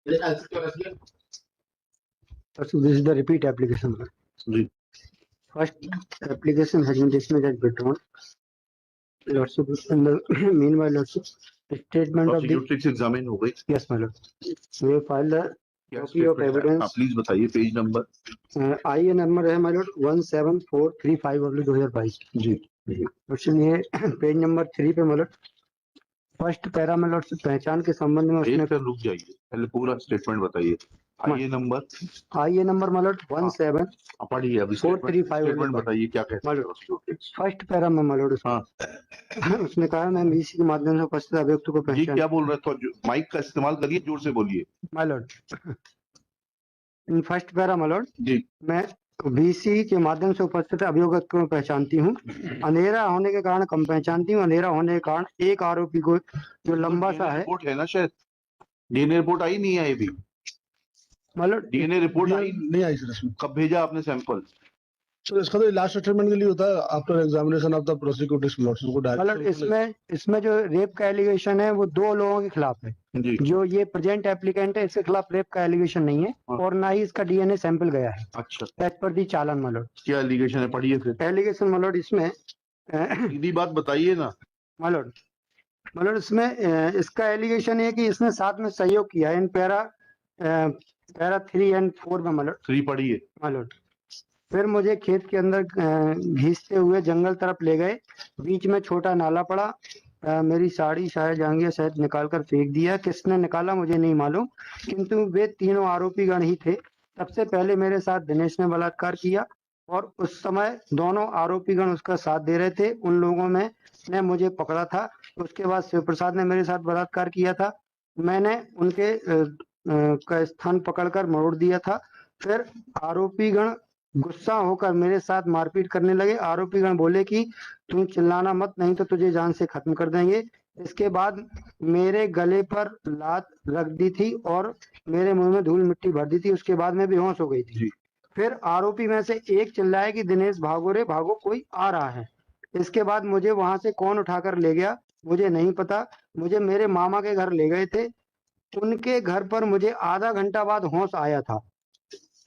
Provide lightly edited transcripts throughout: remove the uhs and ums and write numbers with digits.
So this is the repeat application. First application has been dismissed as withdrawn. Lordship, in the meanwhile, Lordship, the statement of the Prosecutrix examine हो गई. Yes, my lord. We have filed a copy of evidence. Please बताइए page number. आई number है my lord 17435/2022. Ji. Question ये page number 3 पे my lord first para में Lord पहचान के संबंध में उसने रुक जाइए, पहले पूरा स्टेटमेंट बताइए. आईए नंबर मलट 17 पढ़िए. अभी 435 स्टेटमेंट बताइए क्या कहते हैं. फर्स्ट पैरा में मलट उसने कहा मैं बीसी के माध्यम से उपस्थित अभियुक्त को पहचान. क्या बोल रहे थे? माइक का इस्तेमाल करिए, जोर से बोलिए. मलट इन फर्स्ट पैरा मलट जी, मैं बीसी के माध्यम से उपस्थित अभियुक्त को पहचानती हूँ. अंधेरा होने के कारण कम पहचानती हूँ. अंधेरा होने के कारण एक आरोपी को जो लंबा सा है. रिपोर्ट है ना, शायद डीएनए रिपोर्ट आई नहीं है अभी. मतलब डीएनए रिपोर्ट आई नहीं आई सर. कब भेजा आपने सैंपल? सर इसका तो लास्ट स्टेटमेंट के लिए होता है after examination of the prosecutors lordship को डायरेक्ट. मतलब इसमें जो रेप का एलिगेशन है वो दो लोगों के खिलाफ है. जो ये प्रेजेंट एप्लीकेंट है इसके खिलाफ रेप का एलिगेशन नहीं है. और ना ही इसका डीएनए सैंपल गया है. अच्छा. एज पर दी चालान मलोड. क्या एलिगेशन है? पढ़िए फिर. एलिगेशन मलोड इसमें सीधी बात बताइए ना मलोड इसमें इसका एलिगेशन है कि इसने साथ में सहयोग किया है. इन पैरा 3 और 4 में मलोड 3 पढ़िए. मलोड फिर मुझे खेत के अंदर घिसते हुए जंगल तरफ ले गए. बीच में छोटा नाला पड़ा. मेरी साड़ी शायद जांघिया शायद निकाल कर फेंक दिया. किसने निकाला मुझे नहीं मालूम, किंतु वे तीनों आरोपी गण ही थे. सबसे पहले मेरे साथ दिनेश ने बलात्कार किया और उस समय दोनों आरोपी गण उसका साथ दे रहे थे. उन लोगों में ने मुझे पकड़ा था. उसके बाद शिव प्रसाद ने मेरे साथ बलात्कार किया था. मैंने उनके का स्थान पकड़कर मरोड़ दिया था. फिर आरोपी गण गुस्सा होकर मेरे साथ मारपीट करने लगे. आरोपी गण बोले कि तुम चिल्लाना मत, नहीं तो तुझे जान से खत्म कर देंगे. इसके बाद मेरे गले पर लात रख दी थी और मेरे मुंह में धूल मिट्टी भर दी थी. उसके बाद मैं बेहोश हो गई थी. फिर आरोपी में से एक चिल्लाया कि दिनेश भागो रे भागो, कोई आ रहा है. इसके बाद मुझे वहां से कौन उठाकर ले गया मुझे नहीं पता. मुझे मेरे मामा के घर ले गए थे. उनके घर पर मुझे आधा घंटा बाद होश आया था.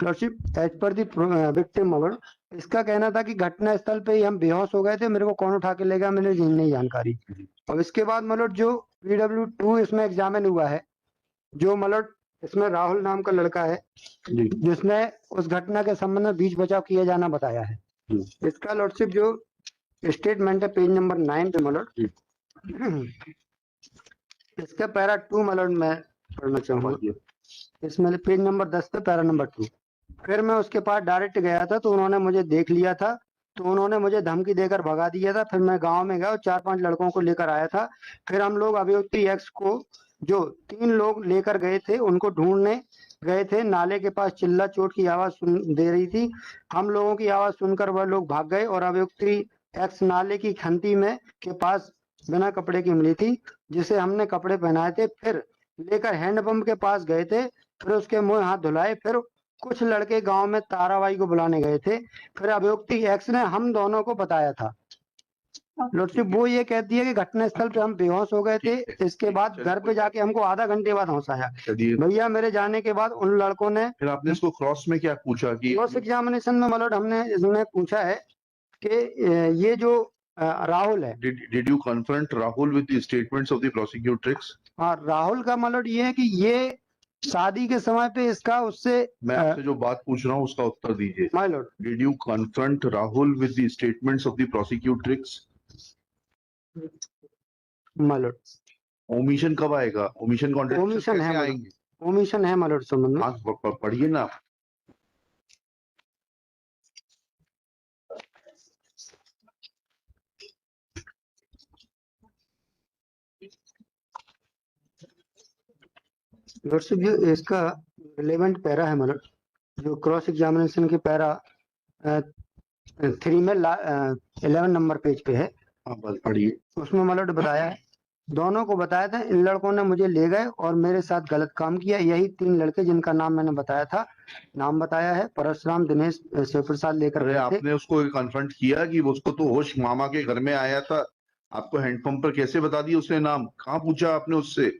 एज पर दी विक्टिम मगर इसका कहना था कि घटना स्थल पे ही हम बेहोश हो गए थे. मेरे को कौन उठा के ले गया मैंने नहीं जानकारी. और इसके बाद मतलब जो PW2 इसमें एग्जामिन हुआ है, जो मतलब इसमें राहुल नाम का लड़का है जिसने उस घटना के संबंध में बीच बचाव किया जाना बताया है. इसका लॉर्डशिप जो स्टेटमेंट है पेज नंबर 9 पे मतलब इसका पैरा 2 मतलब मैं पढ़ना चाहूंगा. इसमें पेज नंबर 10 पे पैरा नंबर 2. फिर मैं उसके पास डायरेक्ट गया था तो उन्होंने मुझे देख लिया था. तो उन्होंने मुझे धमकी देकर भगा दिया था. फिर मैं गांव में गया और 4-5 लड़कों को लेकर आया था. फिर हम लोग अभियुक्त एक्स को जो 3 लोग लेकर गए थे उनको ढूंढने गए थे. नाले के पास चिल्ला चोट की आवाज दे रही थी. हम लोगों की आवाज सुनकर वह लोग भाग गए और अभियुक्त एक्स नाले की खंती में के पास बिना कपड़े की मिली थी जिसे हमने कपड़े पहनाए थे. फिर लेकर हैंडपंप के पास गए थे. फिर उसके मुंह हाथ धुलाए. फिर कुछ लड़के गांव में ताराबाई को बुलाने गए थे. फिर अभियुक्त एक्स ने हम दोनों को बताया था. लॉर्डशिप वो ये कहती है कि घटना स्थल पे हम बेहोश हो गए थे. इसके बाद घर पे जाके हमको आधा घंटे बाद होश आया. भैया मेरे जाने के बाद उन लड़कों ने फिर आपने इसको क्रॉस में क्या पूछा कि क्रॉस एग्जामिनेशन में मतलब हमने इसने पूछा है कि ये जो राहुल है. Did you confront Rahul with the statements of the prosecutrix? हाँ, राहुल का मतलब ये है कि ये शादी के समय पे इसका उससे मैं आपसे जो बात पूछ रहा हूँ उसका उत्तर दीजिए. My lord, did you confront Rahul with the statements of the prosecutrix? My lord, omission कब आएगा? ओमिशन कॉन्टेक्स्ट ओमिशन है आएंगे. ओमिशन है माय लॉर्ड संबंध में. हाँ पढ़िए ना. लॉर्डशिप जो इसका रिलेवेंट पैरा है मतलब जो क्रॉस एग्जामिनेशन के पैरा 3 में 11 नंबर पेज पे है. पढ़िए. उसमें मतलब बताया है, दोनों को बताया था इन लड़कों ने मुझे ले गए और मेरे साथ गलत काम किया. यही 3 लड़के जिनका नाम मैंने बताया था, नाम बताया है परशुराम, दिनेश, शिव प्रसाद लेकर गए थे. आपने उसको कन्फ्रंट किया कि उसको तो होश मामा के घर में आया था. आपको हैंडपंप पर कैसे बता दिया उसने नाम? कहाँ पूछा आपने उससे?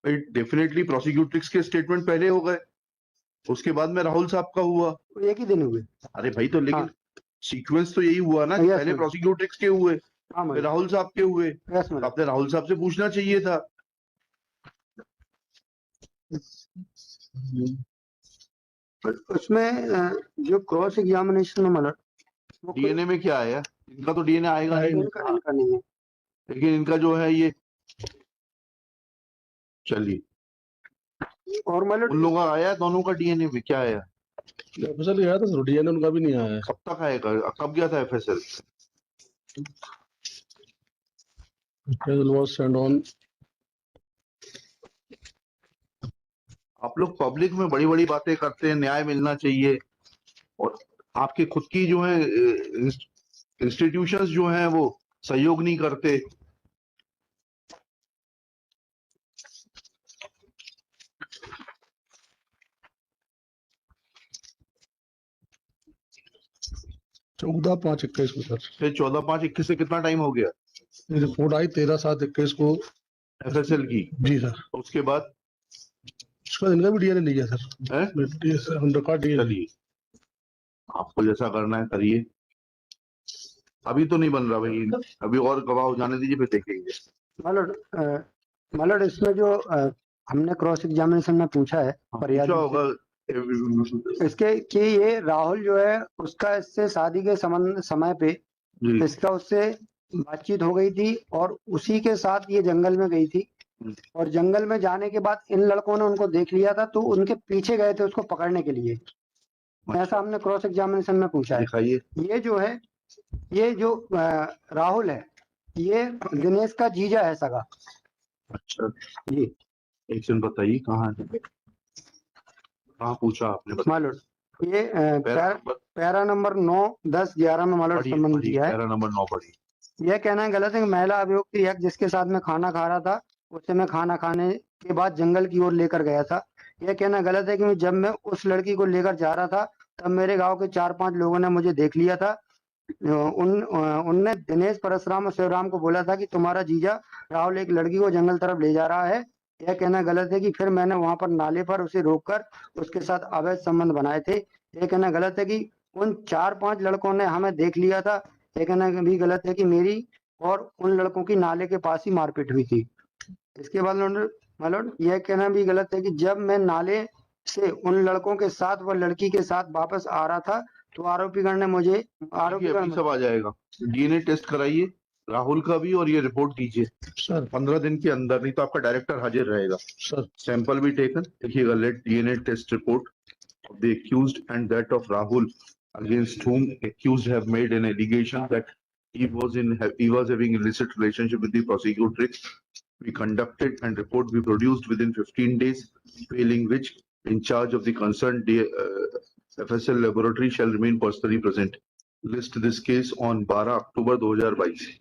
डेफिनेटली प्रोसिक्यूट्रिक्स के स्टेटमेंट पहले हो गए, उसके बाद में राहुल साहब का हुआ। एक ही दिन हुए। अरे भाई तो लेकिन सीक्वेंस तो यही हुआ ना कि Yes, पहले sir. प्रोसिक्यूट्रिक्स के हुए, हाँ फिर मैडम, राहुल साहब के हुए। यस तो मैडम। आपने राहुल साहब से पूछना चाहिए था। उसमें जो क्रॉस एग्जामिनेशन में मतलब वो कोई- डीएनए में क्या आया? इनका तो डीएनए आएगा नहीं, इनका नहीं है। लेकिन इनका जो है ये, चलिए और मतलब उन लोगों का आया, दोनों का डीएनए में क्या आया? एफएसएल गया था सर, डीएनए उनका भी नहीं आया है। कब तक आएगा? कब गया था FSL? FSL was send on. आप लोग पब्लिक में बड़ी बड़ी बातें करते हैं, न्याय मिलना चाहिए, और आपके खुद की जो है इंस्टीट्यूशंस जो हैं वो सहयोग नहीं करते। चौदह 5/21 को सर फिर 14/5/21 से कितना टाइम हो गया ये रिपोर्ट आई, 13/7/21 को। एफएसएल की? जी सर, उसके बाद उसका इनका भी डीएनए नहीं गया सर, है? उनका डीएनए। चलिए आपको जैसा करना है करिए, अभी तो नहीं बन रहा भाई, अभी और गवाह हो जाने दीजिए, फिर देखेंगे। मतलब इसमें जो हमने क्रॉस एग्जामिनेशन में पूछा है पूछा होगा इसके कि ये राहुल जो है उसका इससे शादी के समय पे जी। इसका उससे बातचीत हो गई थी और उसी के साथ ये जंगल में गई थी और जंगल में जाने के बाद इन लड़कों ने उनको देख लिया था तो उनके पीछे गए थे उसको पकड़ने के लिए। ऐसा हमने क्रॉस एग्जामिनेशन में पूछा है। दिखाइए। ये जो है, ये जो राहुल है, ये दिनेश का जीजा है सगा। अच्छा जी, एक सेकंड बताइए, कहाँ पूछा आपने? मालूम ये पैरा नंबर 9, 10, 11 में मालूम संबंध दिया है। पैरा नंबर 9 पढ़िए। यह कहना गलत है कि महिला अभियुक्त एक जिसके साथ में खाना खा रहा था उसे मैं खाना खाने के बाद जंगल की ओर लेकर गया था। यह कहना गलत है कि जब मैं उस लड़की को लेकर जा रहा था तब मेरे गांव के 4-5 लोगों ने मुझे देख लिया था। उनने दिनेश, परशुराम और शिवराम को बोला था कि तुम्हारा जीजा राहुल एक लड़की को जंगल तरफ ले जा रहा है। यह कहना गलत है कि फिर मैंने वहां पर नाले पर उसे रोककर उसके साथ अवैध संबंध बनाए थे। यह कहना गलत है कि उन 4-5 लड़कों ने हमें देख लिया था। यह कहना भी गलत है कि मेरी और उन लड़कों की नाले के पास ही मारपीट हुई थी। इसके बाद मतलब यह कहना भी गलत है कि जब मैं नाले से उन लड़कों के साथ व लड़की के साथ वापस आ रहा था तो आरोपीगण ने मुझे अभी सब आ जाएगा। डीएनए टेस्ट कराइए राहुल का भी और ये रिपोर्ट दीजिए सर 15 दिन के अंदर, नहीं तो आपका डायरेक्टर हाजिर रहेगा। सर सैंपल भी टेकन, देखिएगा। Let DNA test report of the accused and that of Rahul, against whom accused have made an allegation that he was having illicit relationship with the prosecutrix. We conducted and report be produced within 15 days, failing which in charge of the concerned FSL laboratory shall remain personally present. List this case on 12 October 2022.